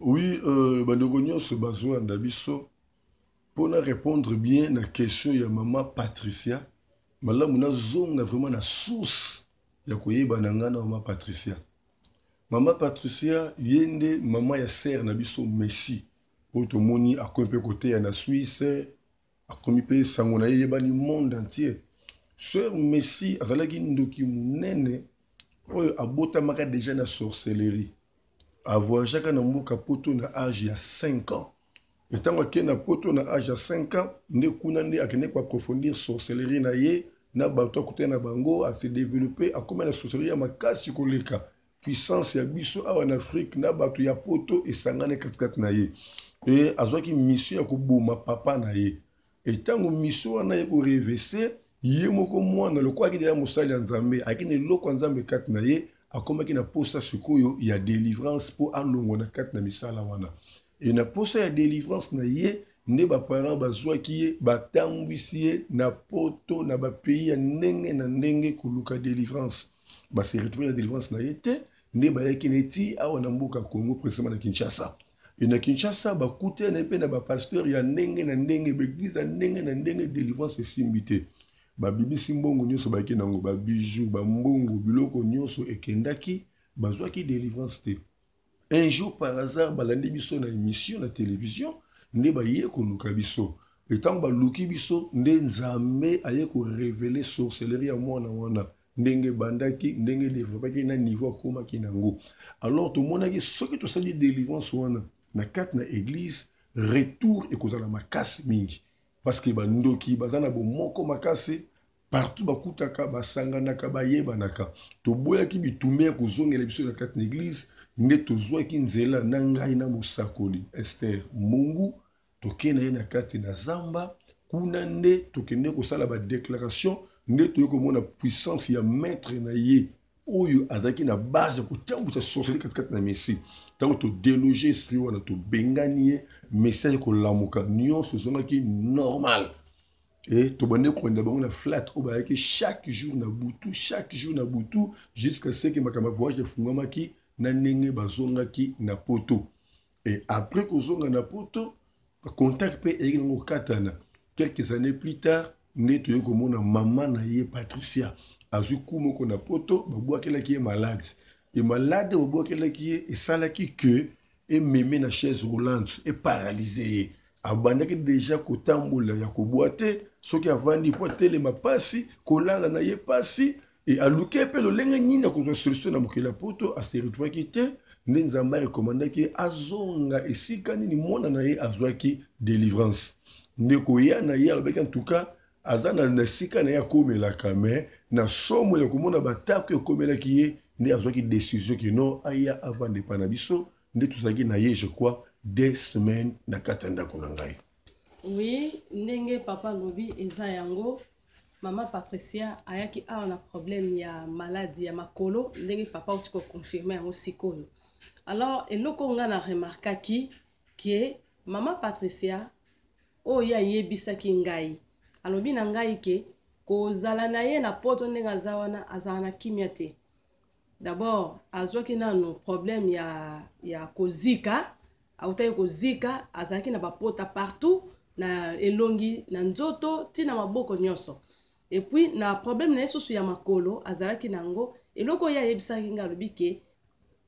Oui, Bandogognon se besoin d'abisso pour répondre bien à la question de maman Patricia. Malamu na zonga vraiment na source ya koyeba na ngana maman Patricia. Maman Patricia yende maman ya sœur na biso Messi. Po to moni akomi pe côté ya na Suisse, akomi pe sango na ye yebani monde entier. Sœur Messi azalaki ndoki munene oyo abotamaka déjà na sorcellerie. Avoyageaka na mboka poto na âge ya 5 ans. Et tant que na poto na âge ya 5 ans, ne kuna nde akende ko approfondir sorcellerie na ye, na bato kote na bango a se développer a comme la sorcellerie ya makasi koleka. Puissance ya biso awa en Afrique na bato ya poto esangane katikati na ye. Et azwaki mission ya koboma papa na ye. Et tango mission wana ye ko reverser, ye moko mwana lokwa ki deya mosali ya Nzambe, akine loko Nzambe kati na ye, akomaki na posa sikoyo ya délivrance po alongo na kati na misala wana. Et na posa ya délivrance na ye, nde ba parents bazwaki ye, batambwisi ye na poto na ba pays ya ndenge na ndenge koluka délivrance. Ba se retrouver na délivrance na ye te, nde ba yaki neti awa na mboka Congo précisément na Kinshasa. Et na Kinshasa bakute na pe na ba pasteur ya ndenge na ndenge, ba église ya ndenge na ndenge délivrance esimbi te. Babimisi mbongo nyonso bayaki nango, ba bijoux, ba mbongo, biloko nyonso ekendaki, bazwaki délivrance te. Un jour par hasard, balandi biso na émission na télévision, nde baye koluka biso. Etant baluki biso, nde Nzambe aye ko révéler sorcellerie ya mwana wana. Ndenge bandaki, ndenge développaki na niveau akomaki nango. Alors tomonaki soki tosali délivrance wana na kati na église, retour ekozala makasi mingi. Parce que bandoki bazana bomoko makasi, partout bakutaka basanganaka bayebanaka. Toboyaki bitumba ya kozongela biso na kati na église, nde tozwaki nzela na ngai na mosakoli Esther Mungu tokende ye na kati na zamba kuna nde tokende kosala ba déclaration nde toye komona puissance ya maître na ye oyo azalaki na base ya kotambwisa sorcellerie katikati na Messi. Ntango todeloge esprit wana tobengani ye Messi aye kolamuka nyonso ezongaki normal. Et tobande kwenda bango na flat oyo bayaki chaque jour na butu jusqu'à ce que makama voyage de fungwamaki na ndenge bazongaki na poto. Et après kozonga na poto contact pe eyaki nango katana. Quelques années plus tard nde toye komona mama na ye Patricia azwi ku moko na poto babwakelaki ye malade. Et malade babwakelaki ye esalaki que ememe na chaise roulante et paralysé ye. Abandaki déjà kotambola ya koboite soki avandi po telema pasi kolala na ye pasi et aluke pe lolenge nini ya kozwa solution na mokili ya poto aseretrouvaki te nde Nzambe arekomandaki azonga esika nini mwana na ye azwaki délivrance. Ndeko ya na ye alobaki en tout cas aza na esika na ye akomelaka me na somo ya komona batako ekomelaki ye nde azwaki décision ki non aya avande pa na biso nde tozalaki na ye je crois 2 semaines na kati ya ndako na ngai. Oui, ndenge papa lobi eza yango. Maman Patricia ayaki awa na problème ya maladie ya makolo ndenge papa uti ko confirmer yango sikoyo. Alors eloko nga na remarkaki que maman Patricia oyo ayebisaki ngai alobi na ngai ke kozala na ye na poto ndenge aza wana azala na kimia te. D'abord azwaki nano problème ya kozika autaki kozika azalaki na bapota partout na elongi na nzoto tina maboko nyonso. Et puis na problème na yesusu ya makolo azalaki nango eloko ya yebisaki nga alobi ke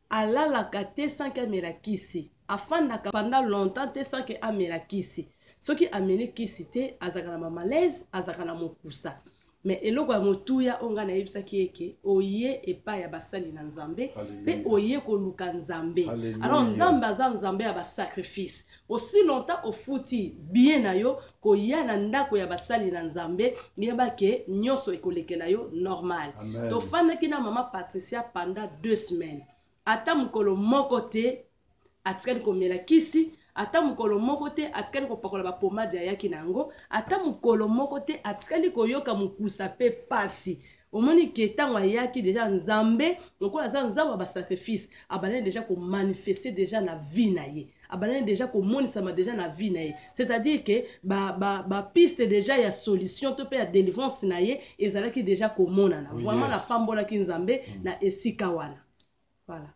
alalaka te sans que amela kisi afandaka pendant longtemps te sans que amela kisi soki ameli kisi te azalaka na malaise azalaka na mokusa. Mais eloko ya motuya onga na yebisaki eke oye epai ya basali na Nzambe pe oye koluka Nzambe. Alors Nzambe aza Nzambe ya basacrifice. Aussi longtemps ofuti bien na yo koya na ndako ya basali na Nzambe yeba ke nyonso ekolekela yo normal. Tofandaki na maman Patricia pendant 2 semaines. Ata mukolo moko te atikali komela kisi, ata mukolo moko te atikali kopakola ba pomade ayaki nango, ata mukolo moko te atikali koyoka mukusa pe pasi. Omoni ke tango ayaki déjà Nzambe lokola za Nzambe ba sacrifice abanene déjà ko manifester déjà na vie na ye. Abanene déjà ko monisama déjà na vie na ye. C'est-à-dire que ba piste déjà ya solution to pe ya délivrance na ye ezalaki déjà ko monana. Vraiment la pambola ki Nzambe na esika wana. Voilà.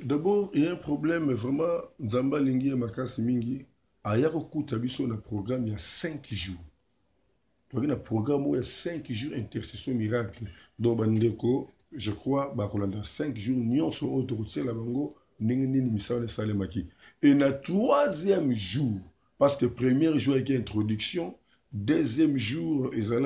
D'abord, il y a un problème vraiment. Nzamba Lingi et Makasi Mingi. Ayako Koutabiso, un programme il y a 5 jours. Il y a un programme où il y a 5 jours intercession miracle. Donc, je crois, dans 5 jours, nous sommes au Tokotier la Bango, et le troisième jour, parce que premier jour il y a introduction, deuxième jour il y a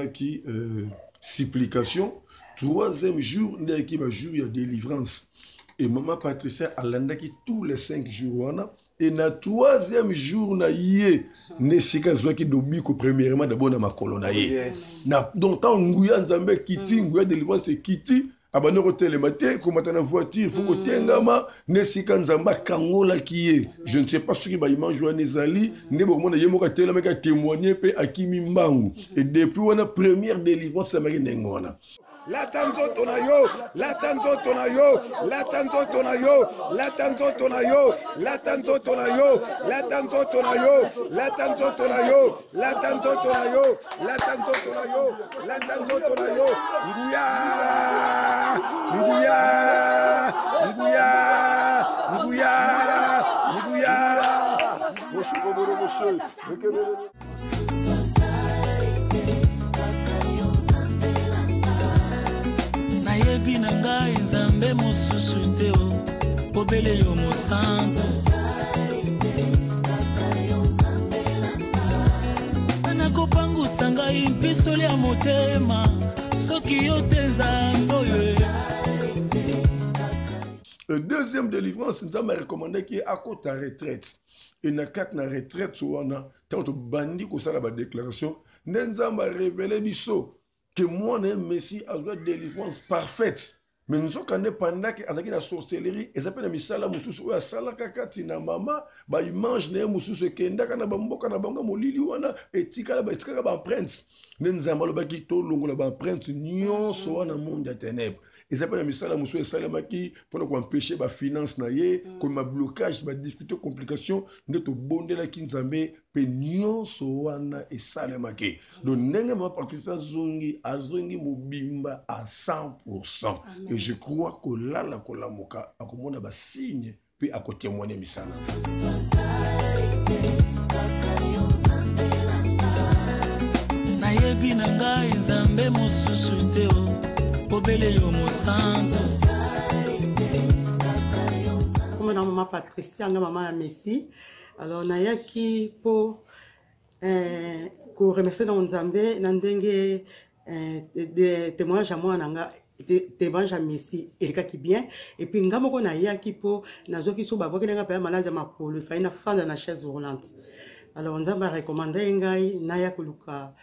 supplication, troisième jour il y a délivrance. Et maman Patricia a landaki tous les 5 jours. Et le troisième jour, na yé, ne sika zwaki dobiko premièrement d'abord na makolo na yé. Na donc tant nguya nzambe kiti, nguya délivrance kiti, abano ko télématé, ko matana voiture, faut ko tengama, ne sika nzamba kangola kié. Je ne sais pas ce qui va y manger nezali, ne bo mona yemo ka téléma ka témoigner pe akimi mbangu. Et depuis wana première délivrance ça m'a ngona. La tanzo tonayo, la tanzo tonayo, la tanzo tonayo, la tanzo tonayo, la tanzo tonayo, la tanzo tonayo, la tanzo tonayo, la tanzo tonayo, la tanzo tonayo, la tanzo tonayo, nguya, nguya, nguya, nguya, nguya. nayebi na ngai nzambe mosusu te o obele yo mosantu nakopangusa ngai mpisoli ya motema soki yo te nzambe oyo. Deuxième délivrance, nous avons recommandé qu'il y ait à côté de la retraite. Et dans la retraite, tant que bandi ko sala ba déclaration, nous avons révélé que moi, un Messie a une délivrance parfaite. Mais nous sommes pendant que azaki la sorcellerie, et ça peut misala mususu oya sala kakati na mama, ba image na mususu kenda kana bamboka na banga molili wana etika ba empreinte. Nous avons le baki to longo ba empreinte nyonso wana monde ya ténèbres. Et ça peut misala mususu salamaki pour nous empêcher ba finance na ye, comme ma blocage, ba discuter complication, neto bondela kinzambe pe nyonso wana esalemaki. Donc ndenge ma partisa zongi azongi mobimba à 100%. Et je crois que là la kolamoka akomona ba signe puis à côté témoigner misala. Nayebi na ngai nzambe mosusu te o obele yo mosantu. Comme dans maman Patricia, na maman la Messi. Alors nayaki po ko remercier dans nzambe na ndenge de témoignage à moi nanga témoignage à Messi elikaki bien et puis ngamoko nayaki po nazoki so babaki nga pa malade ya makolo fa ina fanda na chaise roulante. Alors nzambe a recommandé ngai naya koluka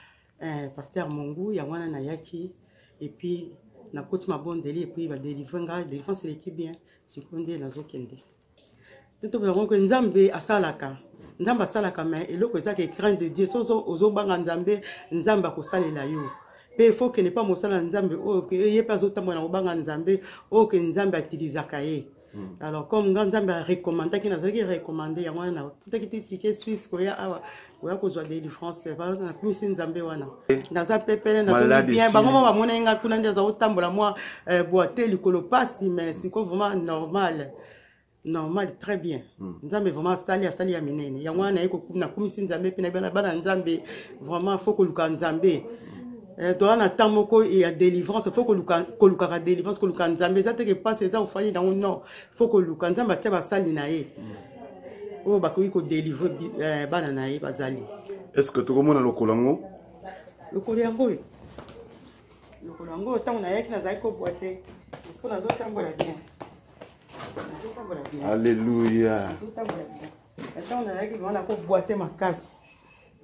pasteur Mongu ya wana nayaki et puis na koti mabondeli et puis ba délivrer ngai délivrance l'équipe bien sikonde nazokende. Tout le monde que nzambe asalaka nzambe asalaka mais eloko ezaka craint de Dieu sozo ozobanga nzambe nzambe akosalela yo pe faut que ne pas mosala nzambe o que ye pas otambo na obanga nzambe o que nzambe atilizaka ye. Alors comme nzambe a recommandé ki nazaki recommandé ya wana tout ki ticket suisse ko ya awa oya ko zwa délivrance ba na kumisi nzambe wana naza pepele na bien ba mama ba mona nga kuna ndia za otambola moi boité likolo pasi mais c'est vraiment normal. Normal, très bien. Nzambe vraiment sali ya minene. Ya mwana eko na kumisi nzambe pe na bana nzambe vraiment faut que luka nzambe. Doa na tamoko et ya délivrance faut que luka délivrance que luka nzambe ça te que passe ça au fali dans non faut que luka nzambe tia ba sali na ye. Oh ba ko délivrer bana na ye bazali. Est-ce que tu komona lokolango? Lokolango. Lokolango tango na yaki na zai ko boite. Est-ce que nazo tambola bien? Alléluia. Attends, on a qui va boiter ma casse.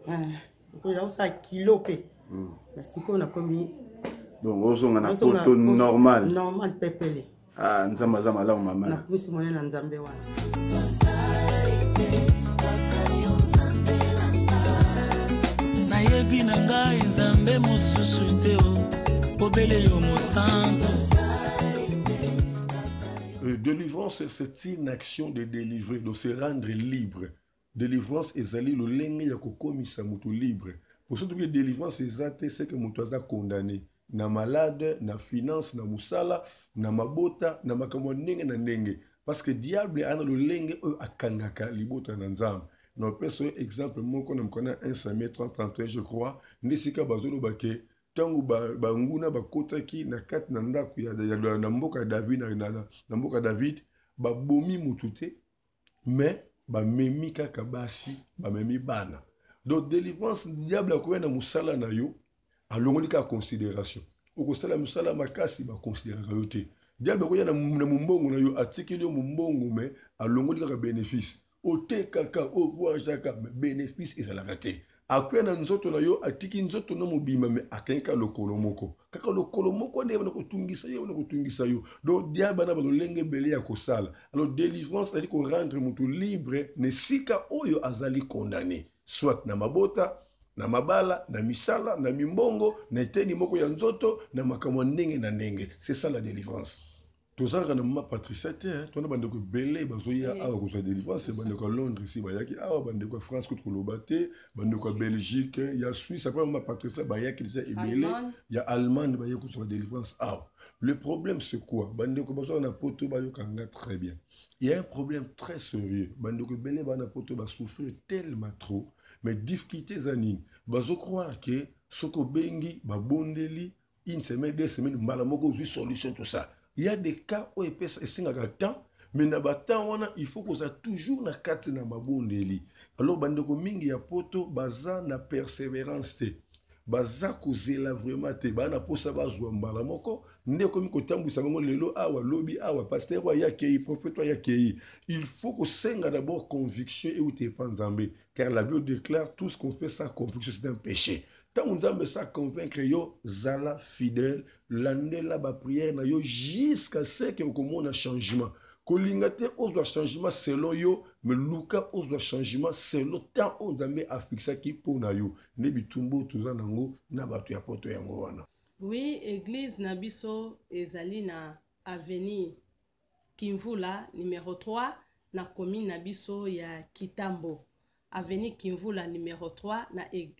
Il y a aussi un kilo pe. Parce qu'on a commis. Donc, on a un photo normal. Normal pepele. Ah, nous sommes là, maman. Na kumisi moyen na nzambe wana. Nayebi na ngai nzambe mosusu te o obele yo mosantu. Délivrance, c'est une action de délivrer, de se rendre libre. Délivrance, c'est le lenge ya kokomisa mutu libre. Pour ce que délivrance, c'est que mutu aza condamné. Na malade, na finance, na musala, na mabota, na makambo ndenge na ndenge. parce que diable ana lolenge oyo akangaka libota na nzambe. Na peso exemple moko na mkona 1 Samuel 31 je crois ndesika bazoloba ke tango banguna bakotaki na kati na ndako na mboka David na mboka David babomi mutu te mais bamemi kaka basi bamemi bana. Donc délivrance diable akoya na musala na yo alongoli ka considération okosala musala makasi bakonsidéraka yo te. Diable akoya na mumbongo na yo atikeli yo mumbongo mais alongoli kaka bénéfice ote kaka ovoajaka mais bénéfice ezalaka te. Akoya na nzoto na yo atiki nzoto na mobima mais akenka lokolo moko kaka lokolo moko nde bana kotungisa yo. Donc diable na balolenge bele ya kosala. Alors délivrance c'est ko rendre mutu libre ne sika oyo azali condamné soit na mabota na mabala na misala na mimbongo na eteni moko ya nzoto na makamwa ndenge na ndenge. C'est ça la délivrance. Tozanga na mama Patricia te tona bandeko belé bazoya awa kozwa délivrance bandeko Londres ici bayaki awa bandeko France ko koloba te bandeko Belgique ya Suisse après mama Patricia bayaki déjà ebelé ya Allemagne bayaki kozwa délivrance awa. Le problème c'est quoi? Bandeko bazo na poto bayokanga très bien. Il y a un problème très sérieux. Bandeko belé bana poto ba souffrir tellement trop mais difficulté zanine bazo croire que soko bengi ba bondeli une semaine 2 semaines mbala moko vu solution tout ça. Il y a des cas où il peut s'essinga temps mais na temps il faut que ça toujours na kati na mabondeli. Alors bandeko mingi ya poto baza na persévérance te. Baza kozela vraiment te bana posa bazwa mbala moko nde komi kotambwisa bango lelo awa lobi awa pasteur wa yakei prophète wa yakei. Il faut que senga d'abord conviction et ou te panzambe car la Bible déclare tout ce qu'on fait sans conviction c'est un péché. Tant on a ça convaincre yo zala fidèle landela ba prière na yo jusqu'à ce que on a changement. Kolingate oswa changement selon yo mais luka oswa changement selon temps on a mis à fixer qui pour na yo ne bitumbo toza nango na batu ya poto yango wana. Oui, église nabiso ezali na avenue Kimvula numéro 3 na commune nabiso ya Kitambo. Avenue Kimvula numéro 3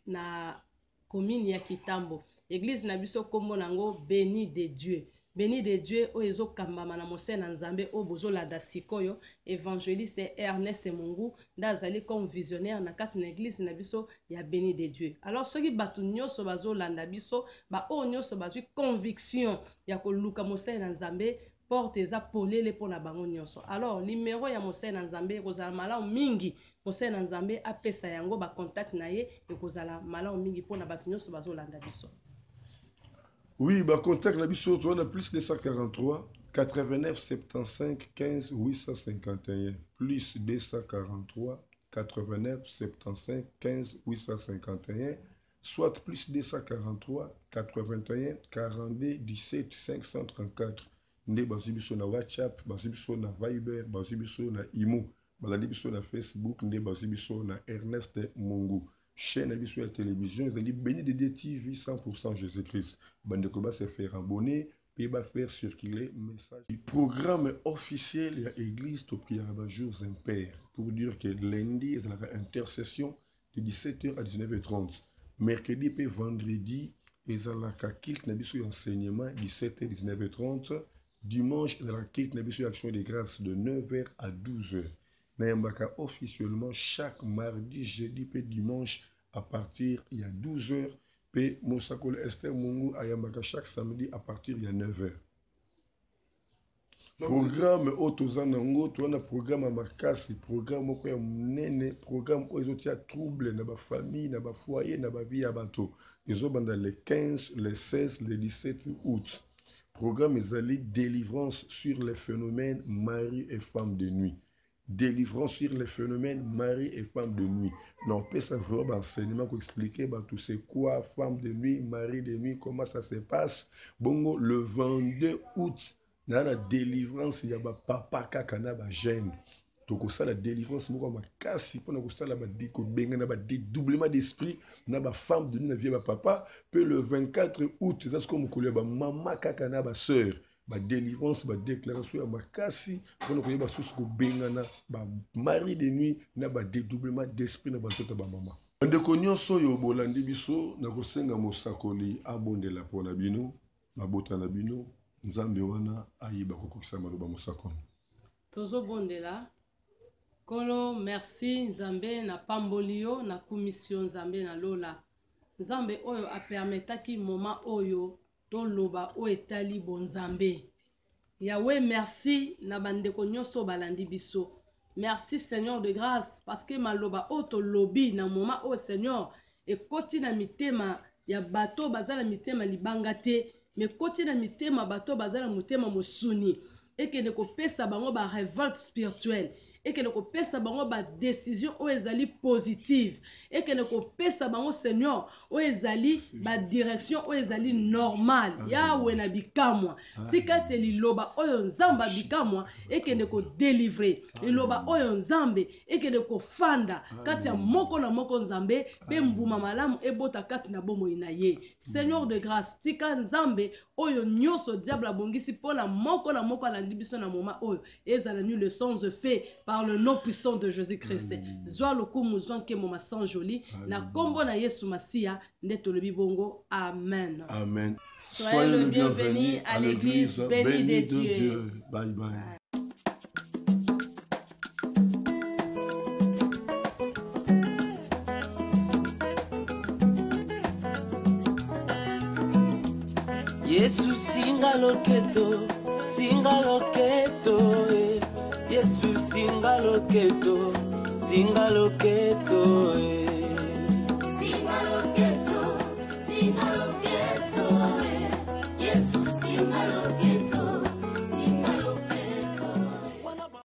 na commune ya Kitambo. Église nabiso kombo nango Béni de Dieu. Béni de Dieu o ezo kambama na mose na nzambe o bozo landa sikoyo évangéliste Ernest Mungu ndazali comme visionnaire na kati na église na biso ya Béni de Dieu. Alors soki batu nyoso bazo landa biso ba o nyoso bazwi conviction ya koluka mose na nzambe porte eza polele pona bango nyoso. Alors numéro ya mose na nzambe kozala malamu mingi mose na nzambe apesa yango ba contact na ye ekozala malamu mingi pona batu nyoso bazo landa biso. Oui, bah contact la biso on a plus 243 89 75 15 851 plus 243 89 75 15 851 soit plus 243 81 42 17 534 nde bazwi biso na WhatsApp bazwi biso na Viber bazwi biso na Imo balandi biso na Facebook nde bazwi biso na Ernest Mungu. Chaîne à la télévision, ils ont dit Béni de Dieu TV 100% Jésus-Christ. Bandeko va se faire abonner, puis va faire circuler message. Le programme officiel de l'église de prière à jours impairs pour dire que lundi, il y a intercession de 17h à 19h30. Mercredi et vendredi, il y a culte nabiso enseignement 17h à 19h30. Dimanche, il y a culte nabiso action de grâce de 9h à 12h. Nayambaka officiellement chaque mardi, jeudi et dimanche à partir il y a 12h. Puis Mosakol Esther Mungu Ayambaka chaque samedi à partir il y a 9h. Programme Otozanango, tu as un programme à Makasi, programme au Nene, programme où ils ont trouble dans la famille, dans la foyer, dans la vie à bateau. Ils ont pendant les 15, les 16, les 17 août. Programme ils allaient délivrance sur les phénomènes mari et femme de nuit. Délivrance sur les phénomènes mari et femme de nuit. Non, on peut savoir enseignement pour expliquer tout c'est quoi femme de nuit, mari de nuit, comment ça se passe. Bongo le 22 août, dans la délivrance, il y a papa kakana ba gêne. Donc ça la délivrance moko makasi pour nous ça la badiko benga na ba dédoublement d'esprit na ba femme de nuit na vie ba papa. Puis le 24 août, c'est ce qu'on me ba maman kakana ba sœur. Ba délivrance ba déclaration ya makasi pour nous ba susu ko bengana ba mari de nuit na ba dédoublement d'esprit na ba tota ba maman. Ndeko nyonso yo bolandi biso na kosenga mosakoli abondela pona bino mabota na bino nzambe wana ayeba kokokisa maloba mosakoli. Tozo bondela. Kolo merci Nzambe na pambolio na commission Nzambe na lola. Nzambe oyo a permetaki moment oyo to loba o etali bon Nzambe. Yahweh merci na bandeko nyonso balandi biso. Merci Seigneur de grâce parce que maloba o to lobi na moment o Seigneur e koti na mitema ya bato bazala mitema libanga te mais koti na mitema bato bazala mutema mosuni et que ne ko pesa bango ba révolte spirituelle et que ne ko pesa bango ba décision o ezali positive et que ne ko pesa bango Seigneur o ezali ba direction o ezali normale Yahweh na bikamwa tika te liloba oyo nzamba bikamwa et que ne ko délivrer liloba oyo nzambe et que ne ko fanda kati ya moko na moko nzambe pe mbuma malamu ebota kati na bomo ina ye Seigneur de grâce tika nzambe oyo nyoso diable abongisi pona moko na moko alandi biso na moment oyo ezala nul le sens fait par le nom puissant de Jésus-Christ. Zwa lokumu zonke moma sans joli na kombo na Yesu Masia ndeto le bibongo. Amen. Amen. Soyez le bienvenu à l'église bénie de Dieu. Bye bye. Yesu singa loketo Yesu singa loketo